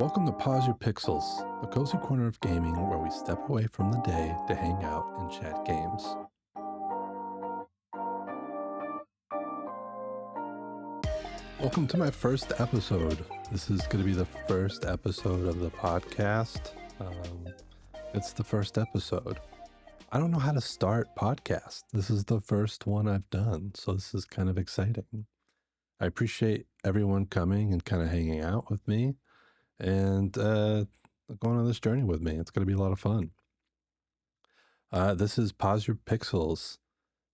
Welcome to Pause Your Pixels, the cozy corner of gaming where we step away from the day to hang out and chat games. Welcome to my first episode. This is going to be the first episode of the podcast. It's the first episode. I don't know how to start podcast. This is the first one I've done, so this is kind of exciting. I appreciate everyone coming and kind of hanging out with me and going on this journey with me. It's going to be a lot of fun. This is Pause Your Pixels.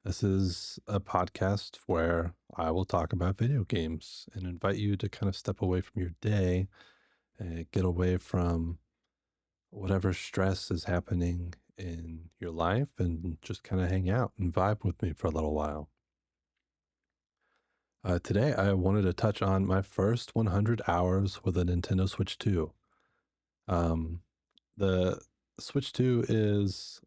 This is a podcast where I will talk about video games and invite you to kind of step away from your day and get away from whatever stress is happening in your life and just kind of hang out and vibe with me for a little while. Today, I wanted to touch on my first 100 hours with a Nintendo Switch 2. Um, the Switch 2 is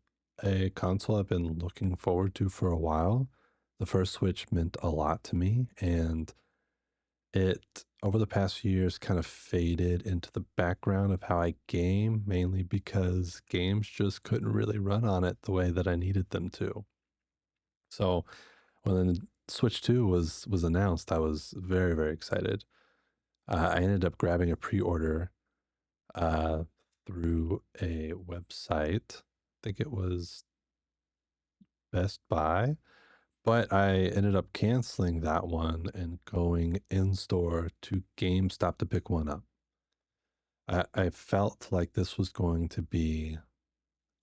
a console I've been looking forward to for a while. The first Switch meant a lot to me, and it, over the past few years, kind of faded into the background of how I game, mainly because games just couldn't really run on it the way that I needed them to. So when the Switch 2 was announced, I was very, very excited. I ended up grabbing a pre-order uh, through a website. I think it was Best Buy, but I ended up canceling that one and going in store to GameStop to pick one up. I felt like this was going to be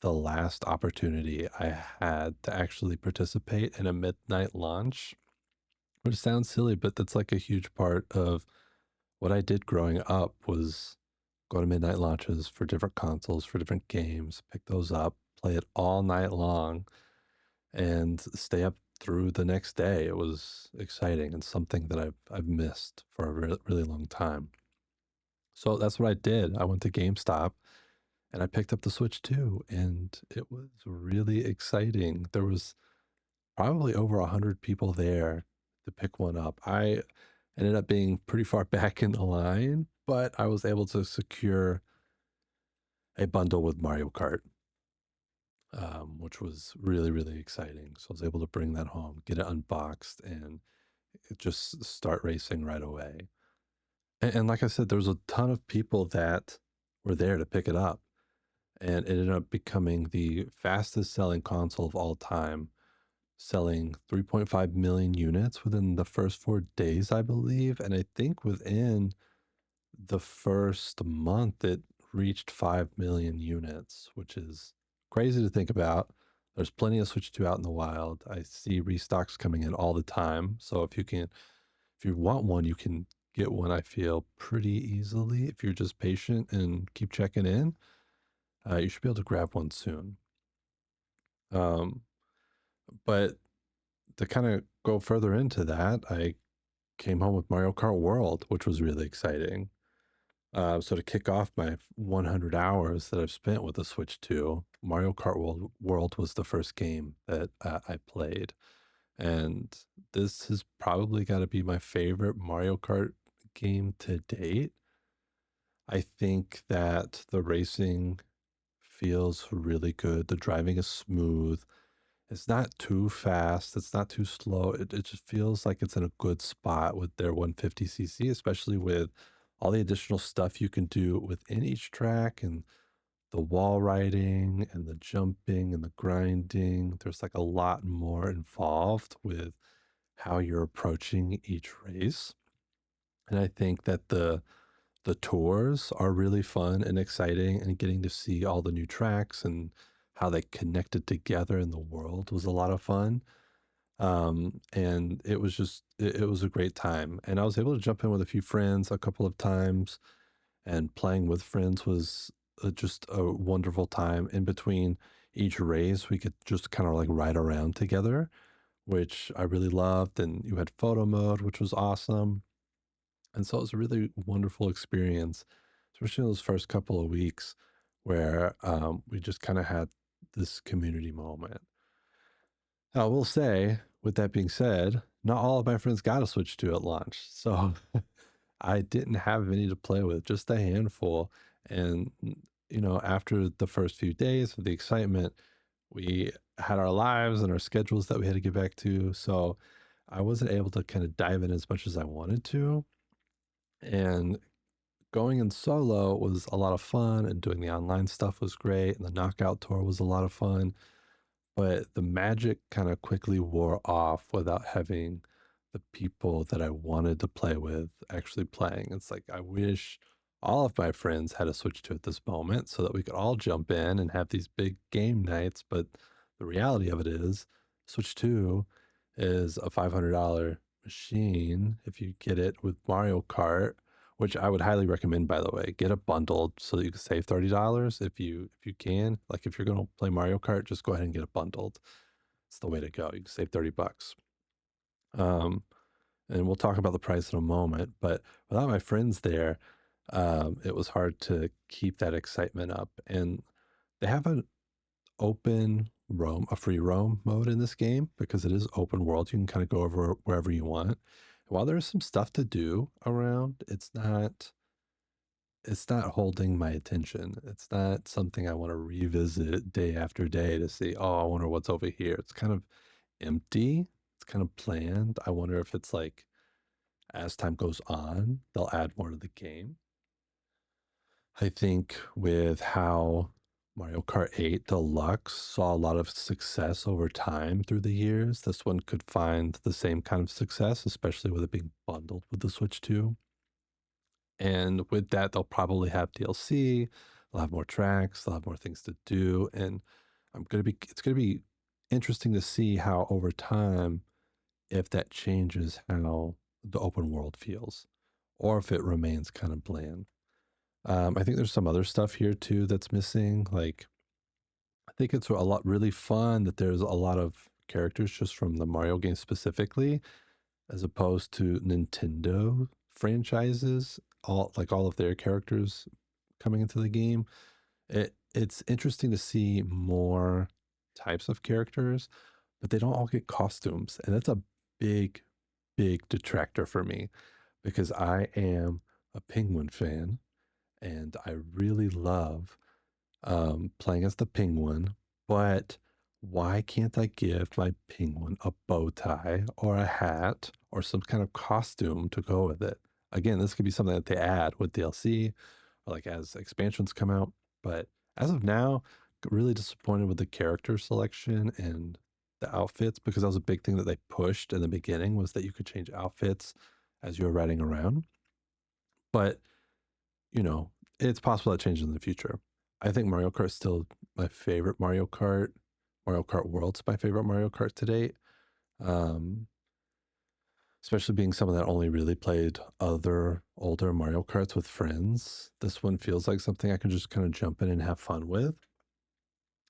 the last opportunity I had to actually participate in a midnight launch, which sounds silly, but that's like a huge part of what I did growing up was go to midnight launches for different consoles, for different games, pick those up, play it all night long, and stay up through the next day. It was exciting and something that I've missed for a really long time. So that's what I did. I went to GameStop and I picked up the Switch 2, and it was really exciting. There was probably over 100 people there to pick one up. I ended up being pretty far back in the line, but I was able to secure a bundle with Mario Kart, which was really, really exciting. So I was able to bring that home, get it unboxed, and just start racing right away. And like I said, there was a ton of people that were there to pick it up, and it ended up becoming the fastest selling console of all time, selling 3.5 million units within the first 4 days, I believe. And I think within the first month, it reached 5 million units, which is crazy to think about. There's plenty of Switch 2 out in the wild. I see restocks coming in all the time. So if you want one, you can get one, I feel, pretty easily. If you're just patient and keep checking in, you should be able to grab one soon. Um, but to kind of go further into that, I came home with Mario Kart World, which was really exciting. So to kick off my 100 hours that I've spent with the Switch 2, Mario Kart World was the first game that I played. And this has probably got to be my favorite Mario Kart game to date. I think that the racing feels really good. The driving is smooth. It's not too fast. It's not too slow. It just feels like it's in a good spot with their 150cc, especially with all the additional stuff you can do within each track and the wall riding and the jumping and the grinding. There's like a lot more involved with how you're approaching each race. And I think that the tours are really fun and exciting, and getting to see all the new tracks and how they connected together in the world was a lot of fun. And it was just it was a great time. And I was able to jump in with a few friends a couple of times, and playing with friends was just a wonderful time. In between each race, we could just kind of like ride around together, which I really loved. And you had photo mode, which was awesome. And so it was a really wonderful experience, especially in those first couple of weeks where we just kind of had this community moment. Now, I will say, with that being said, not all of my friends got a Switch 2 at launch. So I didn't have any to play with, just a handful. And, after the first few days of the excitement, we had our lives and our schedules that we had to get back to. So I wasn't able to kind of dive in as much as I wanted to. And going in solo was a lot of fun, and doing the online stuff was great. And the knockout tour was a lot of fun. But the magic kind of quickly wore off without having the people that I wanted to play with actually playing. It's like I wish all of my friends had a Switch 2 at this moment so that we could all jump in and have these big game nights. But the reality of it is, Switch 2 is a $500 machine if you get it with Mario Kart, which I would highly recommend, by the way. Get it bundled so that you can save $30 if you can. Like if you're gonna play Mario Kart, just go ahead and get it bundled. It's the way to go. You can save 30 bucks. Um, and we'll talk about the price in a moment. But without my friends there, it was hard to keep that excitement up. And they have an open roam, a free roam mode in this game because it is open world. You can kind of go over wherever you want. And while there's some stuff to do around, it's not holding my attention. It's not something I want to revisit day after day to see, oh, I wonder what's over here. It's kind of empty. It's kind of bland. I wonder if it's like as time goes on, they'll add more to the game. I think with how Mario Kart 8 Deluxe saw a lot of success over time through the years, this one could find the same kind of success, especially with it being bundled with the Switch 2. And with that, they'll probably have DLC, they'll have more tracks, they'll have more things to do. And it's gonna be interesting to see how over time, if that changes how the open world feels, or if it remains kind of bland. I think there's some other stuff here too that's missing. Like, I think it's a lot really fun that there's a lot of characters just from the Mario game specifically, as opposed to Nintendo franchises, all of their characters coming into the game. It's interesting to see more types of characters, but they don't all get costumes, and that's a big, big detractor for me because I am a Penguin fan and I really love playing as the penguin, but why can't I give my penguin a bow tie or a hat or some kind of costume to go with it? Again, this could be something that they add with DLC or like as expansions come out. But as of now, really disappointed with the character selection and the outfits because that was a big thing that they pushed in the beginning was that you could change outfits as you were riding around. But you know, it's possible that changes in the future. I think Mario Kart is still my favorite Mario Kart. Mario Kart World's my favorite Mario Kart to date. Um, Especially being someone that only really played other older Mario Karts with friends. This one feels like something I can just kind of jump in and have fun with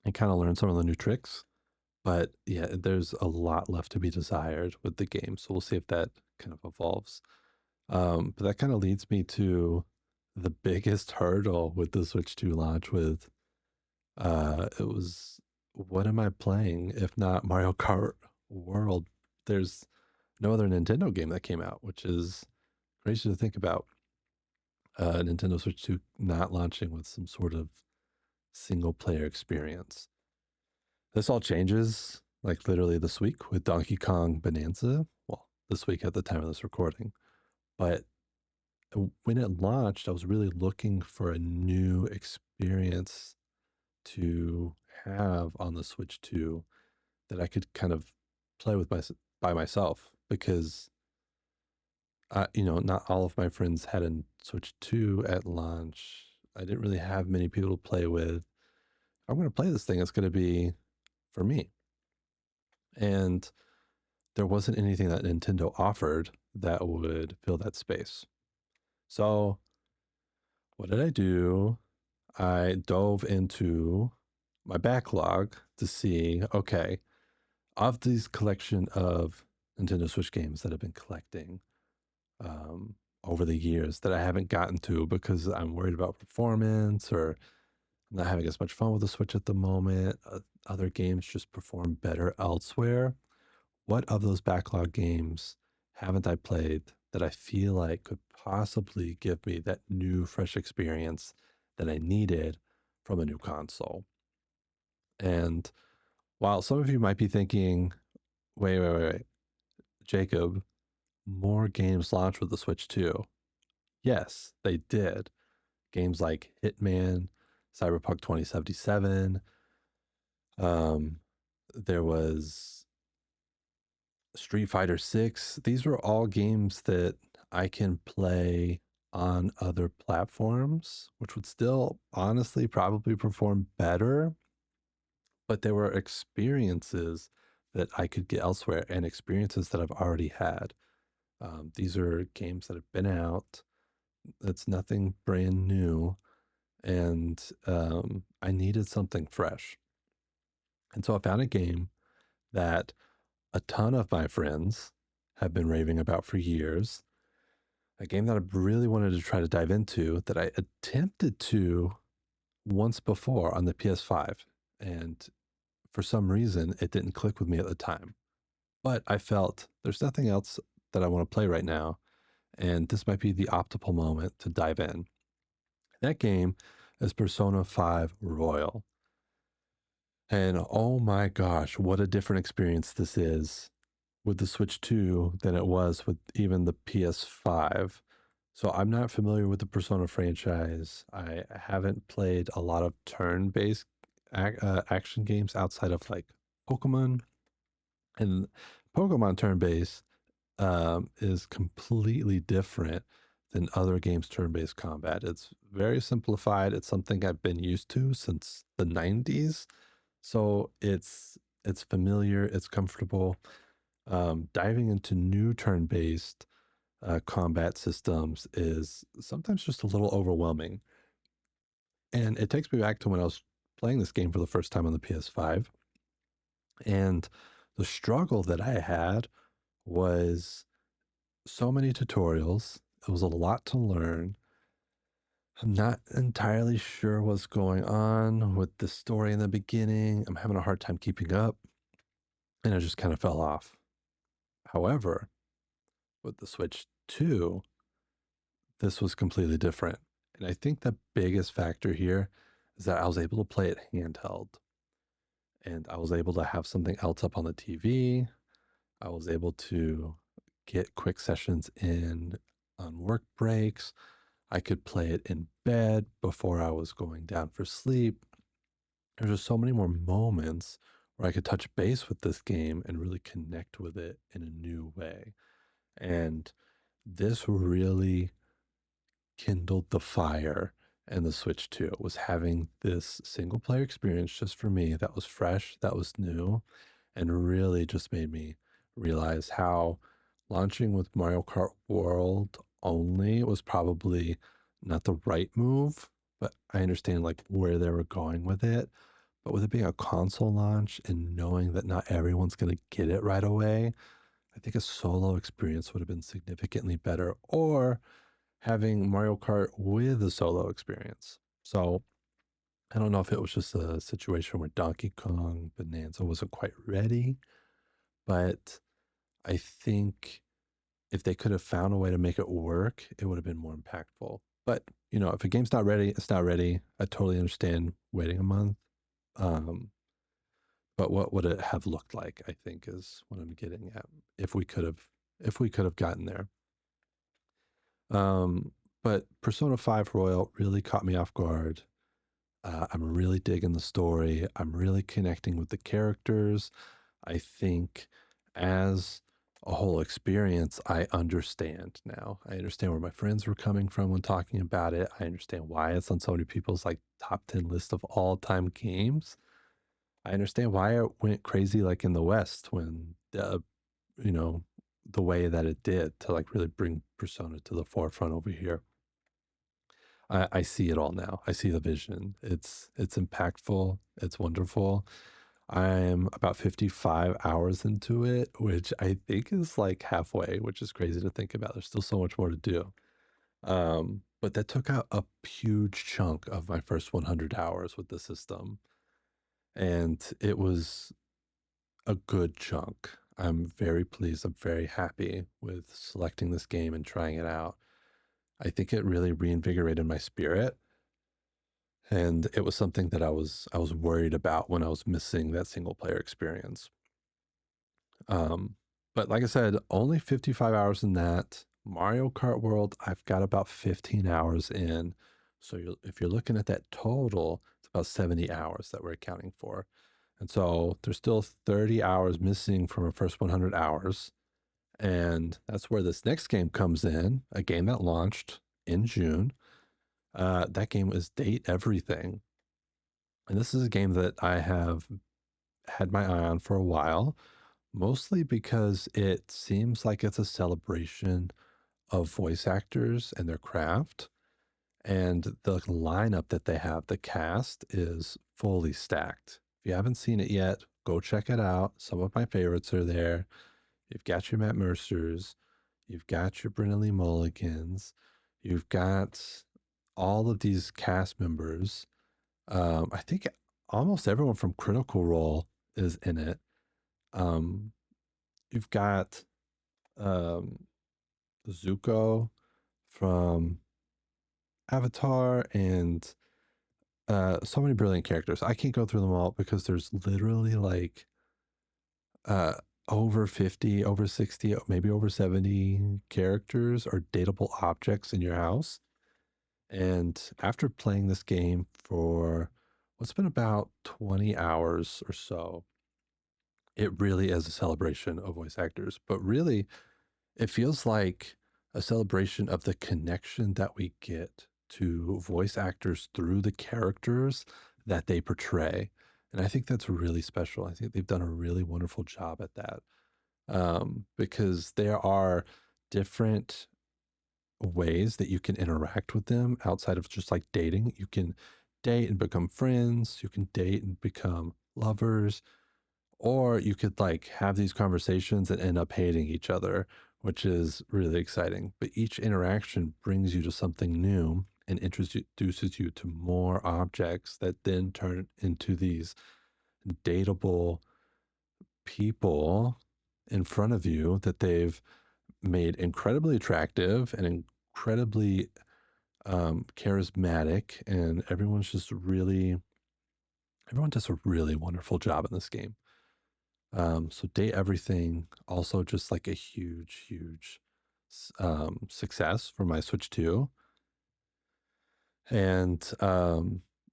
and kind of learn some of the new tricks. But yeah, there's a lot left to be desired with the game. So we'll see if that kind of evolves. But that kind of leads me to the biggest hurdle with the Switch 2 launch with it was what am I playing if not Mario Kart World? There's no other Nintendo game that came out, which is crazy to think about. Nintendo Switch 2 not launching with some sort of single player experience. This all changes like literally this week with Donkey Kong Bonanza. Well, this week at the time of this recording. But when it launched, I was really looking for a new experience to have on the Switch 2 that I could kind of play with by myself because not all of my friends had a Switch 2 at launch. I didn't really have many people to play with. If I'm going to play this thing, it's going to be for me. And there wasn't anything that Nintendo offered that would fill that space. So, what did I do? I dove into my backlog to see, okay, of these collection of Nintendo Switch games that I've been collecting over the years that I haven't gotten to because I'm worried about performance or not having as much fun with the Switch at the moment. Other games just perform better elsewhere. What of those backlog games haven't I played that I feel like could possibly give me that new, fresh experience that I needed from a new console. And while some of you might be thinking, wait, Jacob, more games launched with the Switch 2. Yes, they did. Games like Hitman, Cyberpunk 2077, um, there was Street Fighter 6. These were all games that I can play on other platforms, which would still honestly probably perform better, but there were experiences that I could get elsewhere and experiences that I've already had. These are games that have been out. It's nothing brand new, and I needed something fresh. And so I found a game that a ton of my friends have been raving about for years. A game that I really wanted to try to dive into that I attempted to once before on the PS5. And for some reason, it didn't click with me at the time. But I felt there's nothing else that I want to play right now. And this might be the optimal moment to dive in. That game is Persona 5 Royal. And oh my gosh, what a different experience this is with the Switch 2 than it was with even the PS5. So I'm not familiar with the Persona franchise. I haven't played a lot of turn-based action games outside of like Pokemon. And Pokemon turn-based is completely different than other games' turn-based combat. It's very simplified. It's something I've been used to since the 90s. So it's familiar, it's comfortable. Diving into new turn-based combat systems is sometimes just a little overwhelming. And it takes me back to when I was playing this game for the first time on the PS5. And the struggle that I had was so many tutorials. It was a lot to learn. I'm not entirely sure what's going on with the story in the beginning. I'm having a hard time keeping up, and I just kind of fell off. However, with the Switch 2, this was completely different. And I think the biggest factor here is that I was able to play it handheld, and I was able to have something else up on the TV. I was able to get quick sessions in on work breaks. I could play it in bed before I was going down for sleep. There's just so many more moments where I could touch base with this game and really connect with it in a new way. And this really kindled the fire and the Switch 2. It was having this single player experience just for me that was fresh, that was new, and really just made me realize how launching with Mario Kart World only was probably not the right move, but I understand like where they were going with it. But with it being a console launch and knowing that not everyone's going to get it right away, I think a solo experience would have been significantly better, or having Mario Kart with a solo experience. So I don't know if it was just a situation where Donkey Kong Bonanza wasn't quite ready, but I think if they could have found a way to make it work, it would have been more impactful. But you know, if a game's not ready, it's not ready. I totally understand waiting a month. Um, but what would it have looked like? I think is what I'm getting at. If we could have gotten there. Um, but Persona 5 Royal really caught me off guard. I'm really digging the story. I'm really connecting with the characters. I think as a whole experience, I understand now. I understand where my friends were coming from when talking about it. I understand why it's on so many people's like top 10 list of all time games. I understand why it went crazy like in the West when you know, the way that it did to like really bring Persona to the forefront over here. I see it all now. I see the vision. It's impactful. It's wonderful. I'm about 55 hours into it, which I think is like halfway, which is crazy to think about. There's still so much more to do. But that took out a huge chunk of my first 100 hours with the system. And it was a good chunk. I'm very pleased. I'm very happy with selecting this game and trying it out. I think it really reinvigorated my spirit, and it was something that I was worried about when I was missing that single player experience. Um, but like I said, only 55 hours in that. Mario Kart World, I've got about 15 hours in. So if you're looking at that total, it's about 70 hours that we're accounting for. And so there's still 30 hours missing from our first 100 hours. And that's where this next game comes in, a game that launched in June. That game was Date Everything. And this is a game that I have had my eye on for a while, mostly because it seems like it's a celebration of voice actors and their craft. And the lineup that they have, the cast is fully stacked. If you haven't seen it yet, go check it out. Some of my favorites are there. You've got your Matt Mercers, you've got your Brenna Lee Mulligans, you've got all of these cast members. I think almost everyone from Critical Role is in it. Um, you've got um, Zuko from Avatar and so many brilliant characters. I can't go through them all because there's literally like uh, over 50, over 60, maybe over 70 characters or dateable objects in your house. And after playing this game for what's been about 20 hours or so, it really is a celebration of voice actors. But really, it feels like a celebration of the connection that we get to voice actors through the characters that they portray. And I think that's really special. I think they've done a really wonderful job at that, because there are different ways that you can interact with them outside of just like dating. You can date and become friends, you can date and become lovers, or you could like have these conversations and end up hating each other, which is really exciting. But each interaction brings you to something new and introduces you to more objects that then turn into these dateable people in front of you that they've made incredibly attractive and incredibly charismatic. And everyone does a really wonderful job in this game. So Date Everything also just like a huge success for my Switch 2. And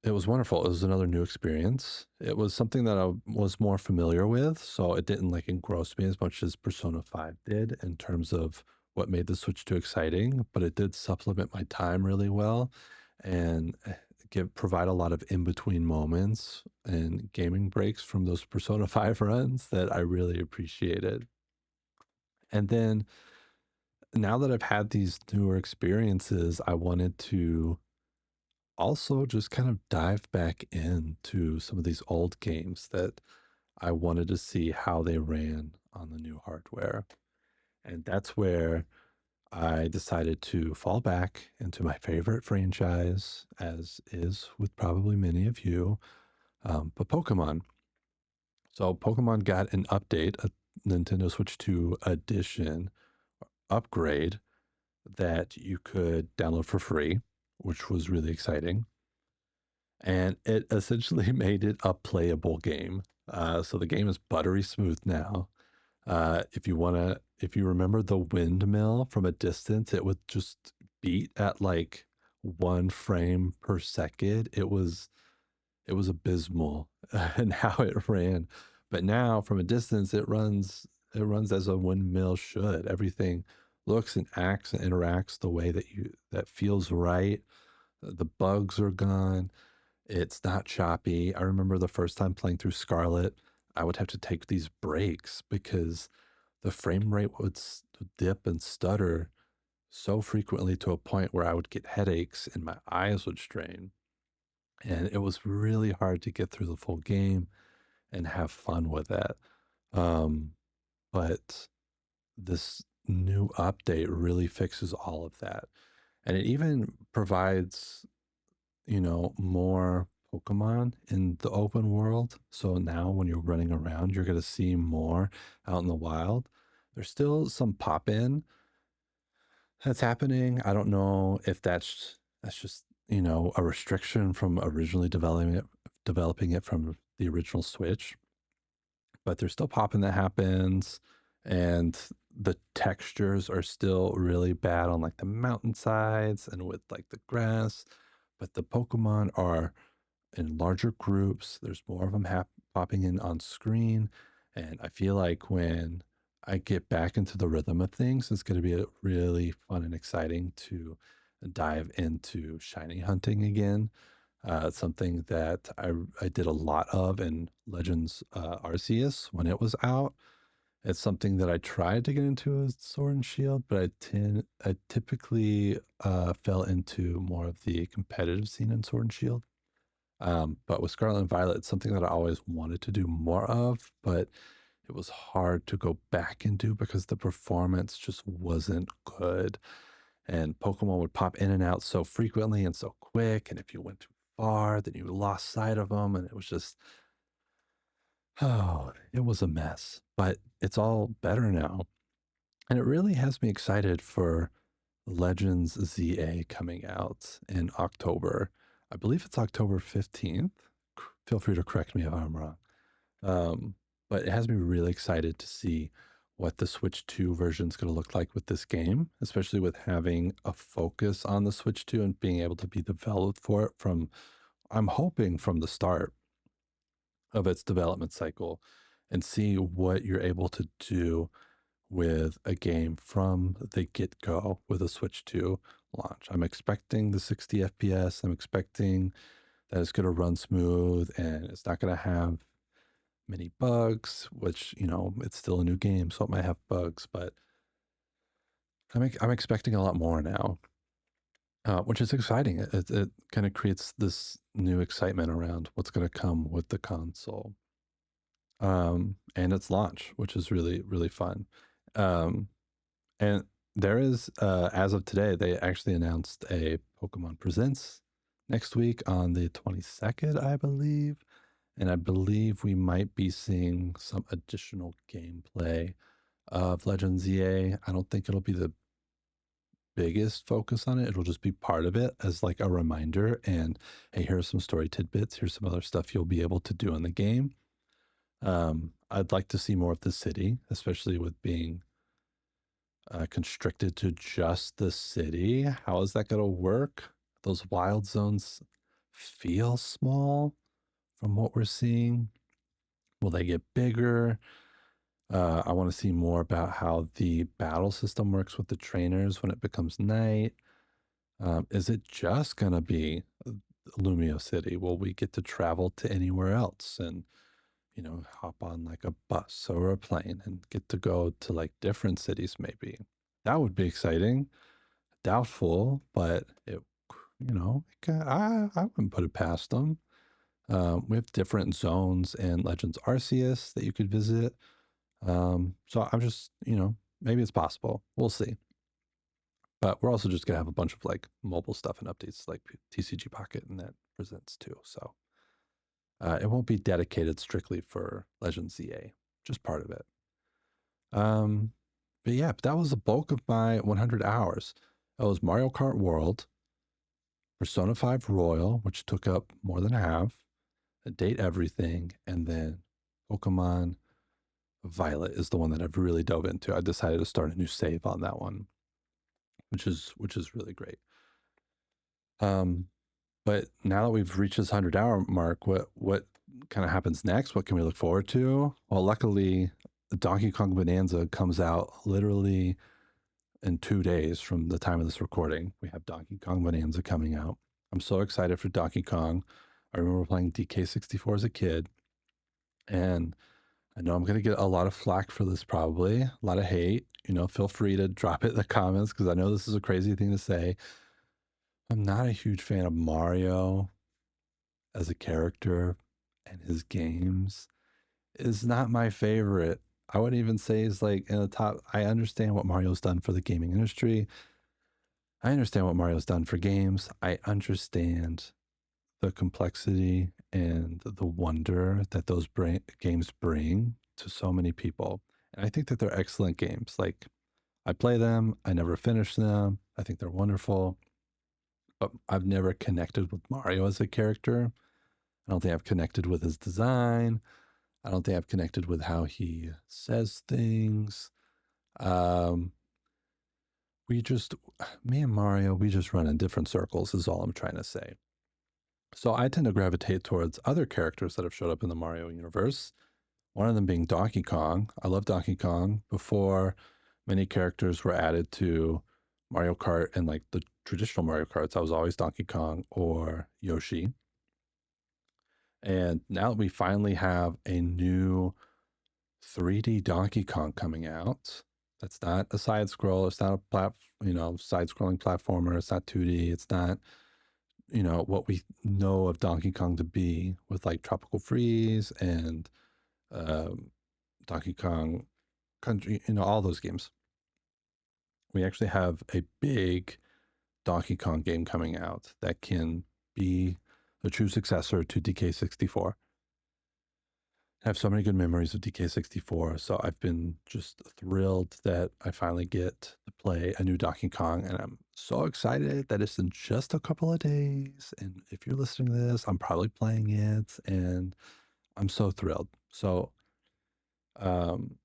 it was wonderful. It was another new experience. It was something that I was more familiar with, so it didn't like engross me as much as Persona 5 did in terms of what made the Switch 2 exciting, but it did supplement my time really well and provide a lot of in-between moments and gaming breaks from those Persona 5 runs that I really appreciated. And then now that I've had these newer experiences, I wanted to also just kind of dive back into some of these old games that I wanted to see how they ran on the new hardware. And that's where I decided to fall back into my favorite franchise, as is with probably many of you, but Pokemon. So Pokemon got an update, a Nintendo Switch 2 edition upgrade that you could download for free, which was really exciting. And it essentially made it a playable game. So the game is buttery smooth now. If you remember the windmill from a distance, it would just beat at like 1 frame per second. It was abysmal in how it ran. But now from a distance, it runs as a windmill should. Everything looks and acts and interacts the way that feels right. The bugs are gone. It's not choppy. I remember the first time playing through Scarlet, I would have to take these breaks because the frame rate would dip and stutter so frequently to a point where I would get headaches and my eyes would strain. And it was really hard to get through the full game and have fun with that. Um, but this new update really fixes all of that. And it even provides, more Pokemon in the open world. So now when you're running around, you're going to see more out in the wild. There's still some pop in that's happening. I don't know if that's just, a restriction from originally developing it from the original Switch, but there's still popping that happens, and the textures are still really bad on like the mountainsides and with like the grass, but the Pokemon are in larger groups. There's more of them popping in on screen. And I feel like when I get back into the rhythm of things, it's going to be really fun and exciting to dive into shiny hunting again. It's something that I did a lot of in Legends Arceus when it was out. It's something that I tried to get into as Sword and Shield, but I typically fell into more of the competitive scene in Sword and Shield. But with Scarlet and Violet, it's something that I always wanted to do more of, but it was hard to go back and do because the performance just wasn't good. And Pokemon would pop in and out so frequently and so quick. And if you went too far, then you lost sight of them. And it was just, oh, it was a mess. But it's all better now. And it really has me excited for Legends ZA coming out in October. I believe it's October 15th. Feel free to correct me if I'm wrong. Um, but it has me really excited to see what the Switch 2 version is going to look like with this game, especially with having a focus on the Switch 2 and being able to be developed for it from, I'm hoping, from the start of its development cycle, and see what you're able to do with a game from the get go with a Switch 2 launch. I'm expecting the 60 FPS. I'm expecting that it's going to run smooth and it's not going to have many bugs, which, it's still a new game, so it might have bugs, but I'm expecting a lot more now, which is exciting. It kind of creates this new excitement around what's going to come with the console, and its launch, which is really, really fun. Um, and there is, as of today, they actually announced a Pokemon Presents next week on the 22nd, I believe. And I believe we might be seeing some additional gameplay of Legends EA. I don't think it'll be the biggest focus on it. It'll just be part of it as like a reminder. And hey, here's some story tidbits. Here's some other stuff you'll be able to do in the game. I'd like to see more of the city, especially with being constricted to just the city. How is that going to work? Those wild zones feel small from what we're seeing. Will they get bigger? I want to see more about how the battle system works with the trainers when it becomes night. Is it just going to be Lumio City? Will we get to travel to anywhere else and, hop on like a bus or a plane and get to go to like different cities maybe? That would be exciting. Doubtful, but I wouldn't put it past them. We have different zones in Legends Arceus that you could visit. So I'm just, maybe it's possible. We'll see. But we're also just gonna have a bunch of like mobile stuff and updates like TCG Pocket and that presents too. So it won't be dedicated strictly for Legends ZA, just part of it. But yeah, that was the bulk of my 100 hours. It was Mario Kart World, Persona 5 Royal, which took up more than half, Date Everything, and then Pokemon Violet is the one that I've really dove into. I decided to start a new save on that one, which is really great. But now that we've reached this 100-hour mark, what kind of happens next? What can we look forward to? Well, luckily, Donkey Kong Bonanza comes out literally in 2 days from the time of this recording. We have Donkey Kong Bonanza coming out. I'm so excited for Donkey Kong. I remember playing DK64 as a kid, and I know I'm going to get a lot of flack for this, probably a lot of hate. Feel free to drop it in the comments because I know this is a crazy thing to say. I'm not a huge fan of Mario as a character, and his games is not my favorite. I wouldn't even say he's like in the top. I understand what Mario's done for the gaming industry. I understand what Mario's done for games. I understand the complexity and the wonder that those games bring to so many people. And I think that they're excellent games. Like, I play them, I never finish them. I think they're wonderful, but I've never connected with Mario as a character. I don't think I've connected with his design. I don't think I've connected with how he says things. Um, we just, me and Mario, we just run in different circles, is all I'm trying to say. So I tend to gravitate towards other characters that have showed up in the Mario universe. One of them being Donkey Kong. I love Donkey Kong. Before many characters were added to Mario Kart and like the traditional Mario Karts, I was always Donkey Kong or Yoshi. And now we finally have a new 3D Donkey Kong coming out. That's not a side scroll. It's not a side scrolling platformer. It's not 2D. It's not, what we know of Donkey Kong to be with like Tropical Freeze and Donkey Kong Country, all those games. We actually have a big Donkey Kong game coming out that can be the true successor to DK64. I have so many good memories of DK64, so I've been just thrilled that I finally get to play a new Donkey Kong, and I'm so excited that it's in just a couple of days. And if you're listening to this, I'm probably playing it, and I'm so thrilled. So, um,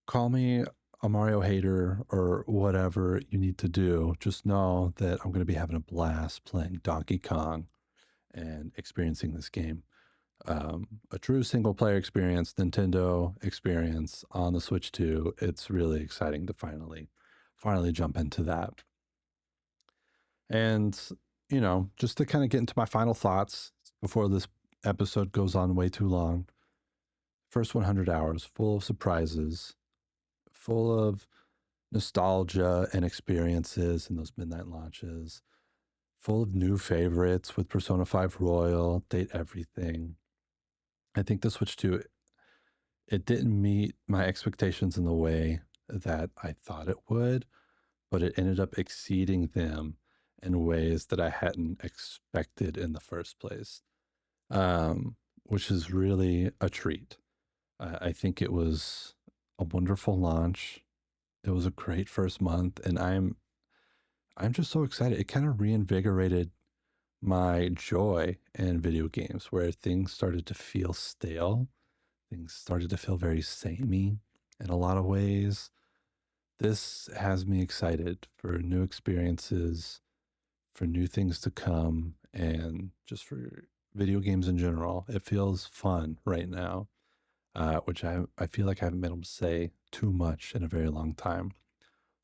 call me a Mario hater or whatever you need to do. Just know that I'm going to be having a blast playing Donkey Kong and experiencing this game. A true single player experience, Nintendo experience on the Switch 2. It's really exciting to finally jump into that. And, just to kind of get into my final thoughts before this episode goes on way too long. First 100 hours, full of surprises, full of nostalgia and experiences in those midnight launches, full of new favorites with Persona 5 Royal, Date Everything. I think the Switch 2, it didn't meet my expectations in the way that I thought it would, but it ended up exceeding them in ways that I hadn't expected in the first place, which is really a treat. I think it was a wonderful launch. It was a great first month, and I'm just so excited. It kind of reinvigorated my joy in video games, where things started to feel stale. Things started to feel very samey in a lot of ways. This has me excited for new experiences, for new things to come, and just for video games in general. It feels fun right now, which I feel like I haven't been able to say too much in a very long time.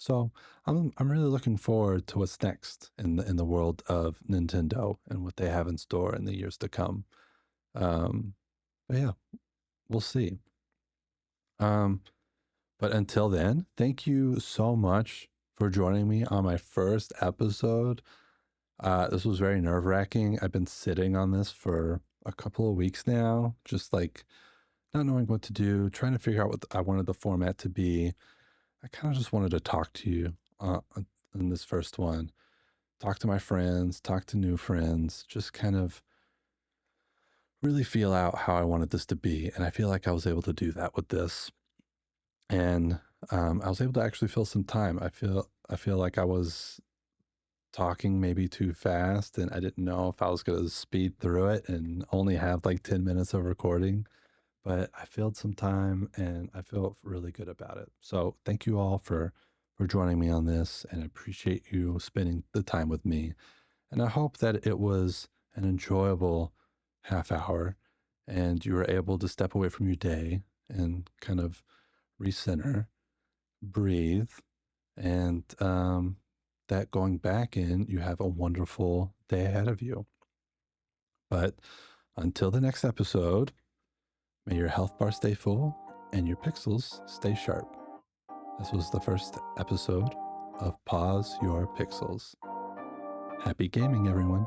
So I'm really looking forward to what's next in the world of Nintendo and what they have in store in the years to come. Um, but yeah, we'll see. Um, but until then, thank you so much for joining me on my first episode. This was very nerve wracking. I've been sitting on this for a couple of weeks now, just like not knowing what to do, trying to figure out what I wanted the format to be. I kind of just wanted to talk to you in this first one, talk to my friends, talk to new friends, just kind of really feel out how I wanted this to be. And I feel like I was able to do that with this. And I was able to actually fill some time. I feel like I was talking maybe too fast, and I didn't know if I was going to speed through it and only have like 10 minutes of recording. But I filled some time, and I feel really good about it. So thank you all for joining me on this, and I appreciate you spending the time with me. And I hope that it was an enjoyable half hour, and you were able to step away from your day and kind of recenter, breathe, and that going back in, you have a wonderful day ahead of you. But until the next episode, may your health bar stay full and your pixels stay sharp. This was the first episode of Pause Your Pixels. Happy gaming, everyone.